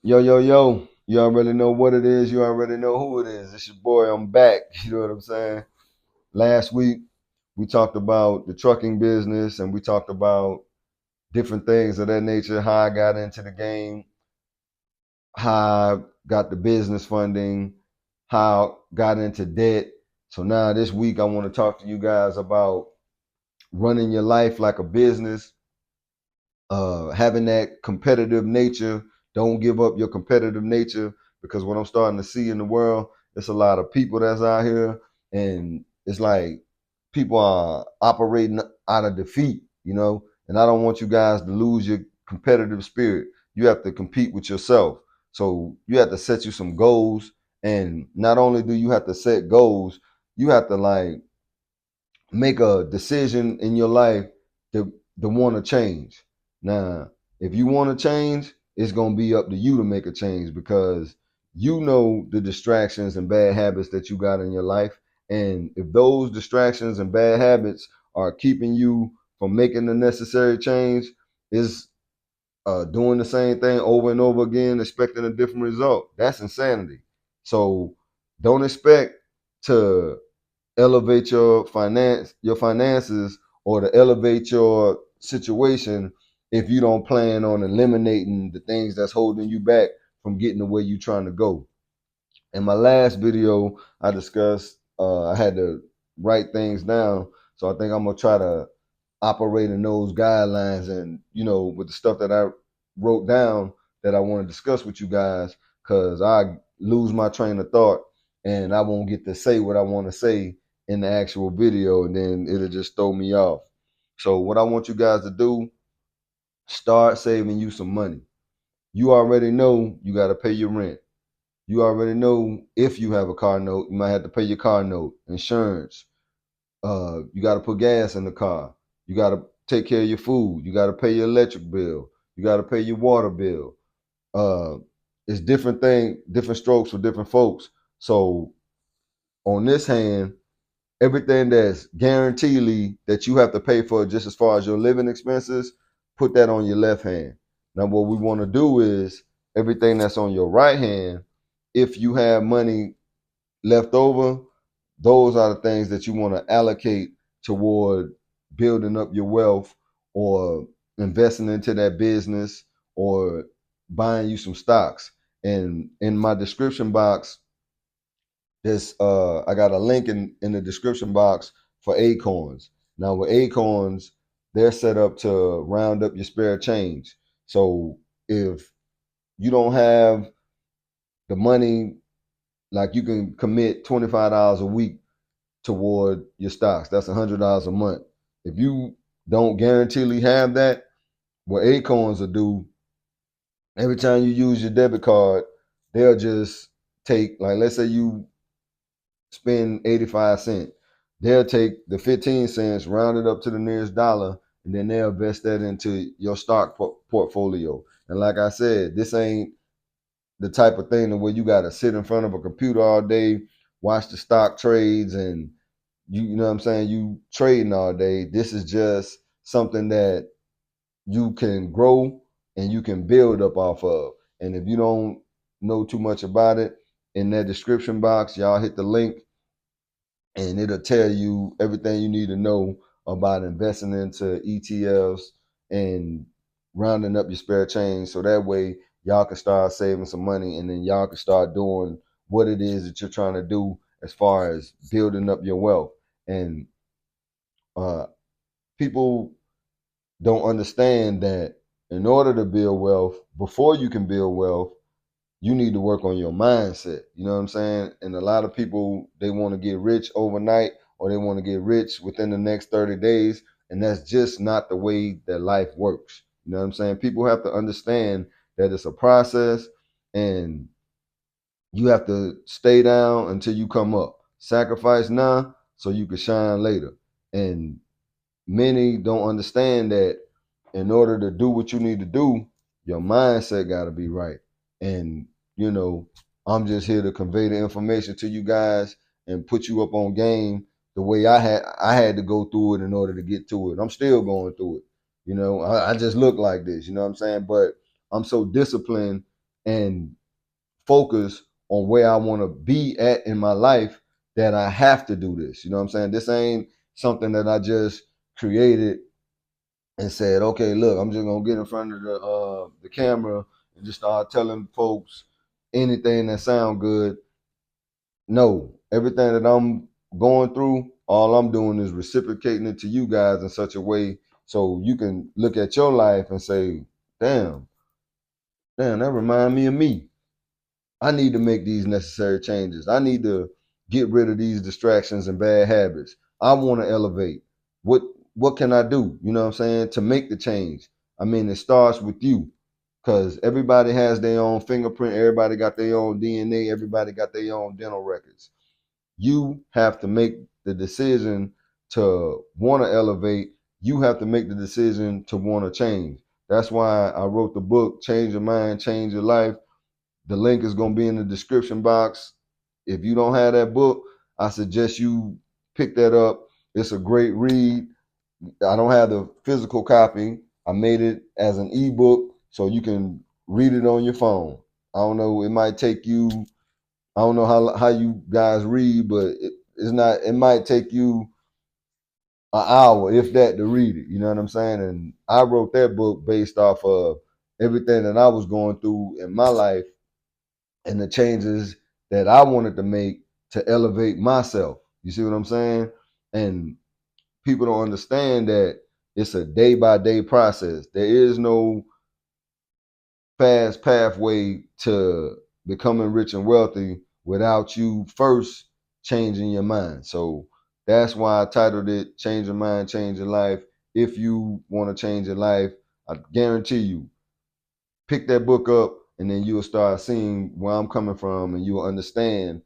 Yo, yo, yo. You already know what it is. You already know who it is. It's your boy. I'm back. You know what I'm saying? Last week, we talked about the trucking business and we talked about different things of that nature, how I got into the game, how I got the business funding, how I got into debt. So now this week, I want to talk to you guys about running your life like a business, having that competitive nature. Don't give up your competitive nature because what I'm starting to see in the world, it's a lot of people that's out here, and it's like people are operating out of defeat, And I don't want you guys to lose your competitive spirit. You have to compete with yourself. So you have to set you some goals, and not only do you have to set goals, you have to like make a decision in your life to want to change. Now, if you want to change, it's going to be up to you to make a change because you know the distractions and bad habits that you got in your life. And if those distractions and bad habits are keeping you from making the necessary change, is doing the same thing over and over again, expecting a different result. That's insanity. So don't expect to elevate your finances or to elevate your situation if you don't plan on eliminating the things that's holding you back from getting the way you're trying to go. In my last video, I discussed I had to write things down. So I think I'm gonna try to operate in those guidelines and with the stuff that I wrote down that I want to discuss with you guys, because I lose my train of thought and I won't get to say what I want to say in the actual video, and then it'll just throw me off. So what I want you guys to do, start saving you some money. You already know you got to pay your rent. You already know if you have a car note, you might have to pay your car note, insurance. You got to put gas in the car. You got to take care of your food. You got to pay your electric bill. You got to pay your water bill. Uh, it's different strokes for different folks. So on this hand, everything that's guaranteedly that you have to pay for just as far as your living expenses, put that on your left hand. Now, what we want to do is everything that's on your right hand, if you have money left over, those are the things that you want to allocate toward building up your wealth or investing into that business or buying you some stocks. And in my description box, there's I got a link in the description box for Acorns. Now with Acorns, they're set up to round up your spare change. So if you don't have the money, like you can commit $25 a week toward your stocks. That's $100 a month. If you don't guaranteedly have that, what Acorns will do, every time you use your debit card, they'll just take, like, let's say you spend 85 cents. They'll take the 15 cents, round it up to the nearest dollar, and then they'll invest that into your stock portfolio. And like I said, this ain't the type of thing where you got to sit in front of a computer all day, watch the stock trades, and you know what I'm saying, you trading all day. This is just something that you can grow and you can build up off of. And if you don't know too much about it, in that description box, y'all hit the link and it'll tell you everything you need to know about investing into ETFs and rounding up your spare change. So that way y'all can start saving some money and then y'all can start doing what it is that you're trying to do as far as building up your wealth. And uh, people don't understand that in order to build wealth, before you can build wealth, you need to work on your mindset. You know what I'm saying? And a lot of people, they want to get rich overnight or they want to get rich within the next 30 days. And that's just not the way that life works. You know what I'm saying? People have to understand that it's a process and you have to stay down until you come up. Sacrifice now so you can shine later. And many don't understand that in order to do what you need to do, your mindset got to be right. And, you know, I'm just here to convey the information to you guys and put you up on game the way I had to go through it in order to get to it. I'm still going through it. I just look like this, you know what I'm saying? But I'm so disciplined and focus on where I want to be at in my life, that I have to do this. You know what I'm saying? This ain't something that I just created and said, okay, look, I'm just gonna get in front of the camera and just start telling folks anything that sound good. No, everything that I'm going through, all I'm doing is reciprocating it to you guys in such a way so you can look at your life and say, damn, that remind me of me. I need to make these necessary changes. I need to get rid of these distractions and bad habits. I want to elevate. What what can I do? You know what I'm saying? To make the change. I mean, it starts with you, because everybody has their own fingerprint. Everybody got their own DNA. Everybody got their own dental records. You have to make the decision to want to elevate. You have to make the decision to want to change. That's why I wrote the book, Change Your Mind, Change Your Life. The link is going to be in the description box. If you don't have that book, I suggest you pick that up. It's a great read. I don't have the physical copy. I made it as an ebook so you can read it on your phone. I don't know, it might take you, I don't know how you guys read, but it's not, it might take you an hour, if that, to read it. You know what I'm saying? And I wrote that book based off of everything that I was going through in my life and the changes that I wanted to make to elevate myself. You see what I'm saying? And people don't understand that it's a day by day process. There is no fast pathway to becoming rich and wealthy without you first changing your mind. So that's why I titled it Change Your Mind, Change Your Life. If you want to change your life, I guarantee you, pick that book up and then you'll start seeing where I'm coming from, and you'll understand,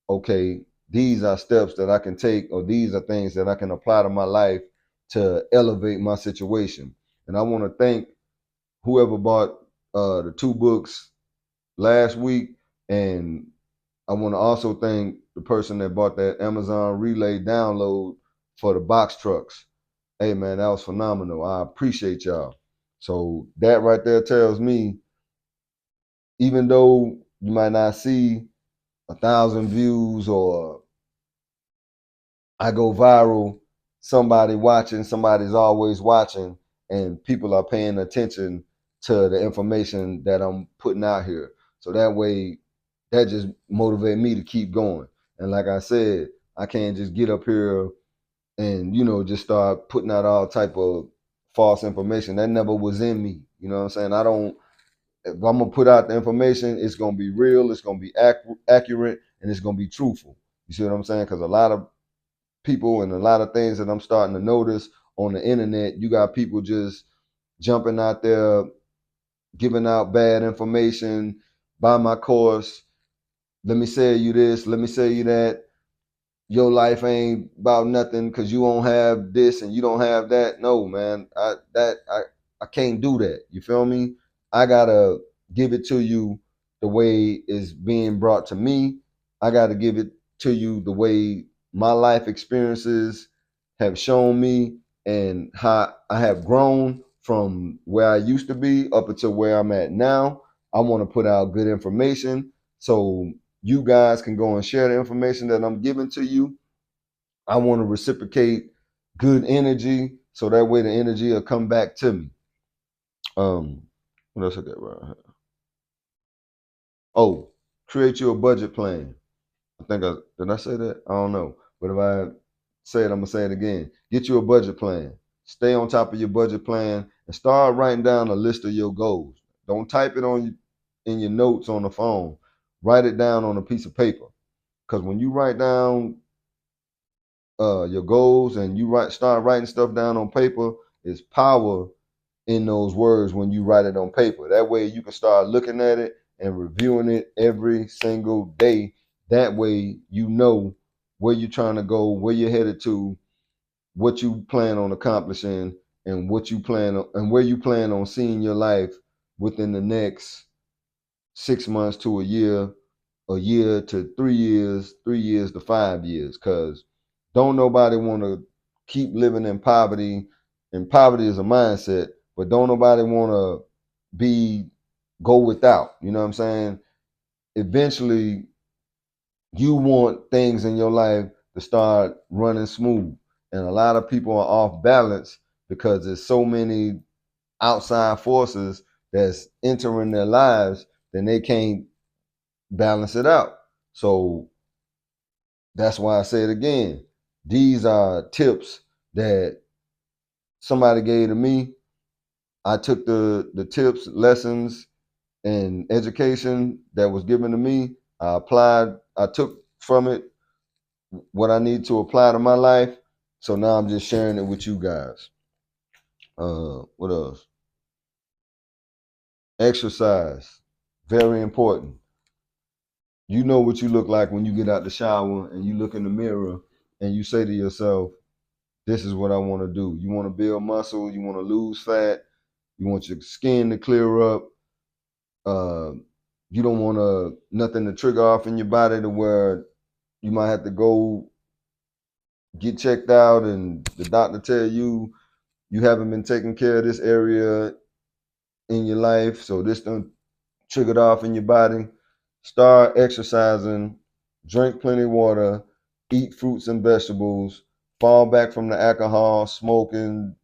okay, these are steps that I can take, or these are things that I can apply to my life to elevate my situation. And I want to thank whoever bought the two books last week, and I want to also thank the person that bought that Amazon Relay download for the box trucks. Hey man, that was phenomenal. I appreciate y'all. So that right there tells me, even though you might not see 1,000 views or I go viral, somebody watching, somebody's always watching, and people are paying attention to the information that I'm putting out here. So that way, that just motivate me to keep going. And like I said, I can't just get up here and just start putting out all type of false information. That never was in me. You know what I'm saying? I don't. If I'm gonna put out the information, it's gonna be real, it's gonna be accurate, and it's gonna be truthful. You see what I'm saying? Because a lot of people and a lot of things that I'm starting to notice on the internet, you got people just jumping out there, giving out bad information. Buy my course. Let me sell you this. Let me sell you that. Your life ain't about nothing because you don't have this and you don't have that. No, man. I can't do that. You feel me? I gotta give it to you the way it's being brought to me. I gotta give it to you the way my life experiences have shown me, and how I have grown from where I used to be up until where I'm at now. I want to put out good information so you guys can go and share the information that I'm giving to you. I want to reciprocate good energy so that way the energy will come back to me. What else I got right here? Oh, create you a budget plan. I think I did I say that? I don't know. But if I say it, I'm gonna say it again. Get you a budget plan. Stay on top of your budget plan and start writing down a list of your goals. Don't type it on in your notes on the phone. Write it down on a piece of paper. Because when you write down your goals and you start writing stuff down on paper, it's power in those words when you write it on paper. That way you can start looking at it and reviewing it every single day. That way you know where you're trying to go, where you're headed to, what you plan on accomplishing, and what you plan on, and where you plan on seeing your life within the next 6 months to a year to 3 years, 3 years to 5 years. Because don't nobody want to keep living in poverty, and poverty is a mindset. But don't nobody want to be go without. You know what I'm saying? Eventually, you want things in your life to start running smooth. And a lot of people are off balance because there's so many outside forces that's entering their lives, then they can't balance it out. So that's why I say it again. These are tips that somebody gave to me. I took the tips, lessons, and education that was given to me. I applied, I took from it what I need to apply to my life. So now I'm just sharing it with you guys. What else? Exercise. Very important. You know what you look like when you get out the shower and you look in the mirror and you say to yourself, this is what I want to do. You want to build muscle, you want to lose fat, you want your skin to clear up. Uh, you don't want nothing to trigger off in your body to where you might have to go get checked out and the doctor tell you you haven't been taking care of this area in your life, so this done triggered off in your body. Start exercising, drink plenty of water, eat fruits and vegetables, fall back from the alcohol, smoking,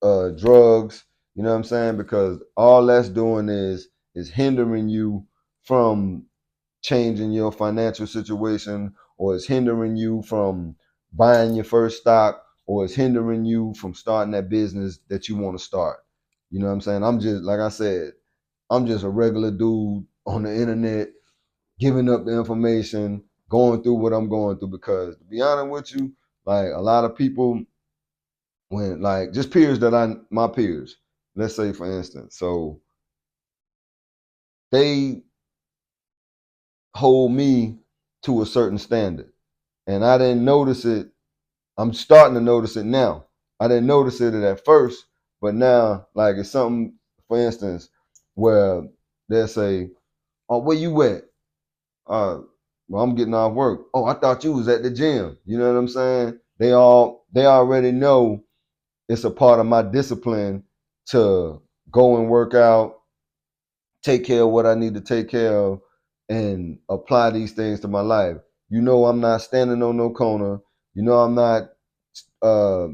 drugs. You know what I'm saying? Because all that's doing is hindering you from changing your financial situation, or it's hindering you from buying your first stock, or it's hindering you from starting that business that you want to start. You know what I'm saying? I'm just, like I said, I'm just a regular dude on the internet giving up the information, going through what I'm going through. Because to be honest with you, like a lot of people, when like just peers that my peers, let's say for instance, so they hold me to a certain standard, and I didn't notice it. I'm starting to notice it now. I didn't notice it at first, but now, like it's something, for instance, where they'll say, "Oh, where you at?" Well, I'm getting off work. Oh, I thought you was at the gym. You know what I'm saying? They already know it's a part of my discipline to go and work out, take care of what I need to take care of, and apply these things to my life. You know, I'm not standing on no corner. You know, I'm not uh,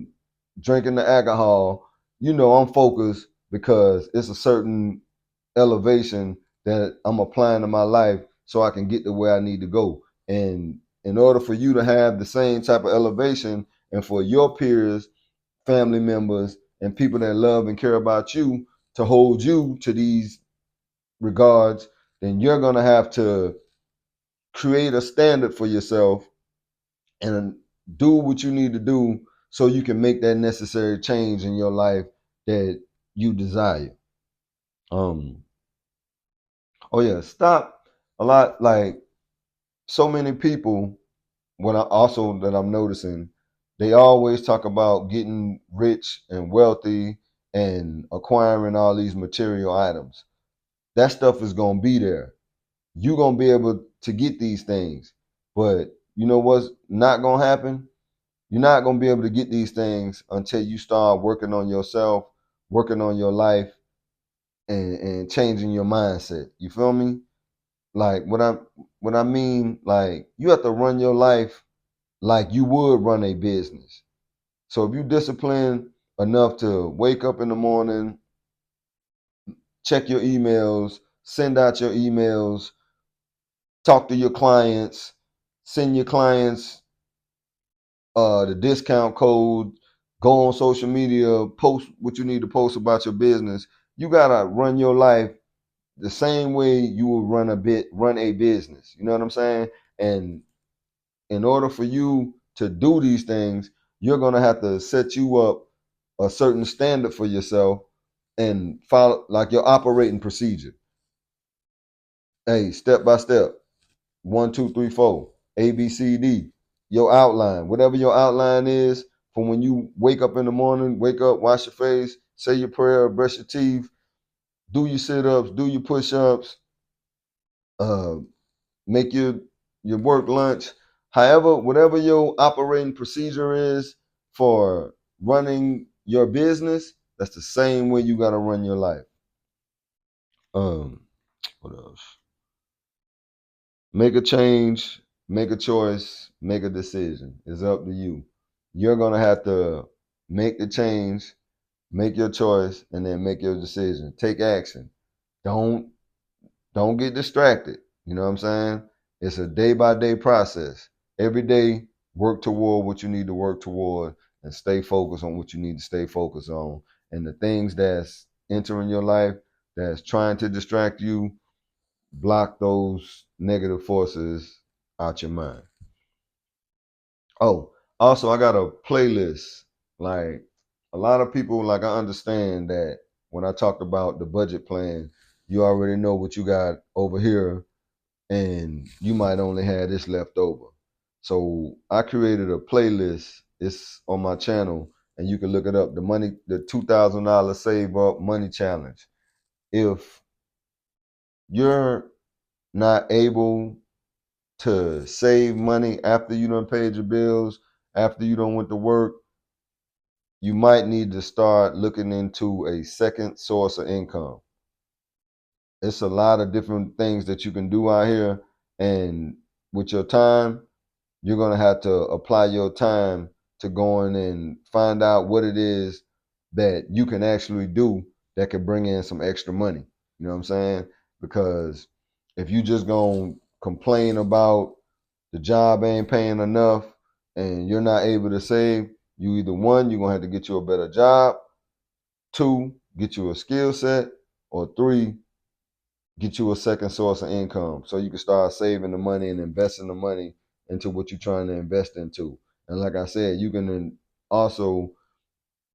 drinking the alcohol. You know, I'm focused because it's a certain elevation that I'm applying to my life so I can get to where I need to go. And in order for you to have the same type of elevation, and for your peers, family members, and people that love and care about you to hold you to these regards, then you're going to have to create a standard for yourself and do what you need to do so you can make that necessary change in your life that you desire. Um, oh yeah, stop a lot. Like so many people, what I also that I'm noticing, they always talk about getting rich and wealthy and acquiring all these material items. That stuff is gonna be there. You're gonna be able to get these things, but you know what's not gonna happen? You're not gonna be able to get these things until you start working on yourself, working on your life, and changing your mindset. You feel me? Like what I mean, like you have to run your life like you would run a business. So if you discipline enough to wake up in the morning, check your emails, send out your emails, talk to your clients, send your clients the discount code, go on social media, post what you need to post about your business. You gotta run your life the same way you would run a business. You know what I'm saying? And in order for you to do these things, you're gonna have to set you up a certain standard for yourself and follow like your operating procedure. Hey, step by step, 1, 2, 3, 4, ABCD, your outline, whatever your outline is from when you wake up in the morning, wake up, wash your face, say your prayer, brush your teeth, do your sit-ups, do your push-ups, uh, make your work lunch. However, whatever your operating procedure is for running your business, that's the same way you got to run your life. Um, what else? Make a change, make a choice, make a decision. It's up to you. You're gonna have to make the change, make your choice, and then make your decision. Take action. Don't don't get distracted. You know what I'm saying? It's a day by day process. Every day, work toward what you need to work toward and stay focused on what you need to stay focused on. And the things that's entering your life that's trying to distract you, block those negative forces out your mind. Oh, also, I got a playlist. Like a lot of people, like I understand that when I talked about the budget plan, you already know what you got over here and you might only have this left over. So I created a playlist. It's on my channel, and you can look it up. The $2,000 Save Up Money Challenge. If you're not able to save money after you done paid your bills, after you done went to work, you might need to start looking into a second source of income. It's a lot of different things that you can do out here, and with your time, you're going to have to apply your time to going and find out what it is that you can actually do that could bring in some extra money. You know what I'm saying? Because if you just going to complain about the job ain't paying enough and you're not able to save, you either one, you're going to have to get you a better job, two, get you a skill set, or three, get you a second source of income so you can start saving the money and investing the money into what you're trying to invest into. And like I said, you can also,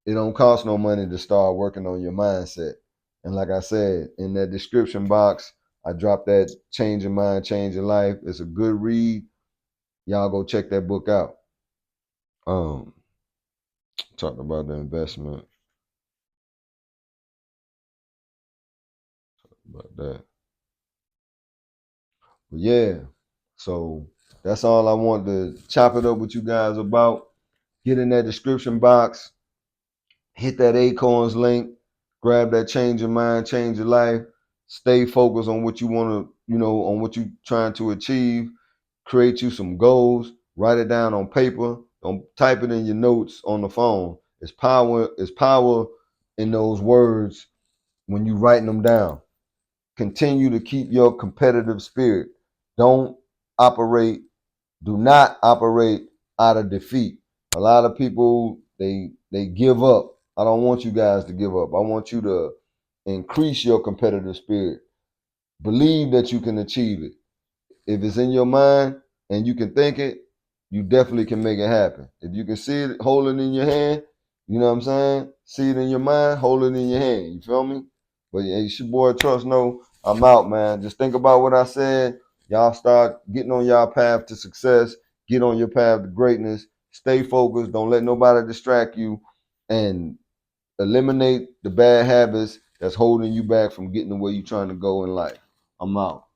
it don't cost no money to start working on your mindset. And like I said, in that description box, I dropped that Change Your Mind, Change Your Life. It's a good read. Y'all go check that book out. Um, Talking about the investment, about that. But yeah, so that's all I want to chop it up with you guys about. Get in that description box, hit that Acorns link, grab that Change Your Mind, Change Your Life. Stay focused on what you want to, on what you're trying to achieve. Create you some goals. Write it down on paper. Don't type it in your notes on the phone. It's power. It's power in those words when you writing them down. Continue to keep your competitive spirit. Don't operate Do not operate out of defeat. A lot of people they give up. I don't want you guys to give up. I want you to increase your competitive spirit. Believe that you can achieve it. If it's in your mind and you can think it, you definitely can make it happen. If you can see it, hold it in your hand, you know what I'm saying? See it in your mind, hold it in your hand. You feel me? But yeah, it's your boy Trust No. I'm out, man. Just think about what I said. Y'all start getting on y'all path to success. Get on your path to greatness. Stay focused. Don't let nobody distract you. And eliminate the bad habits that's holding you back from getting the way you're trying to go in life. I'm out.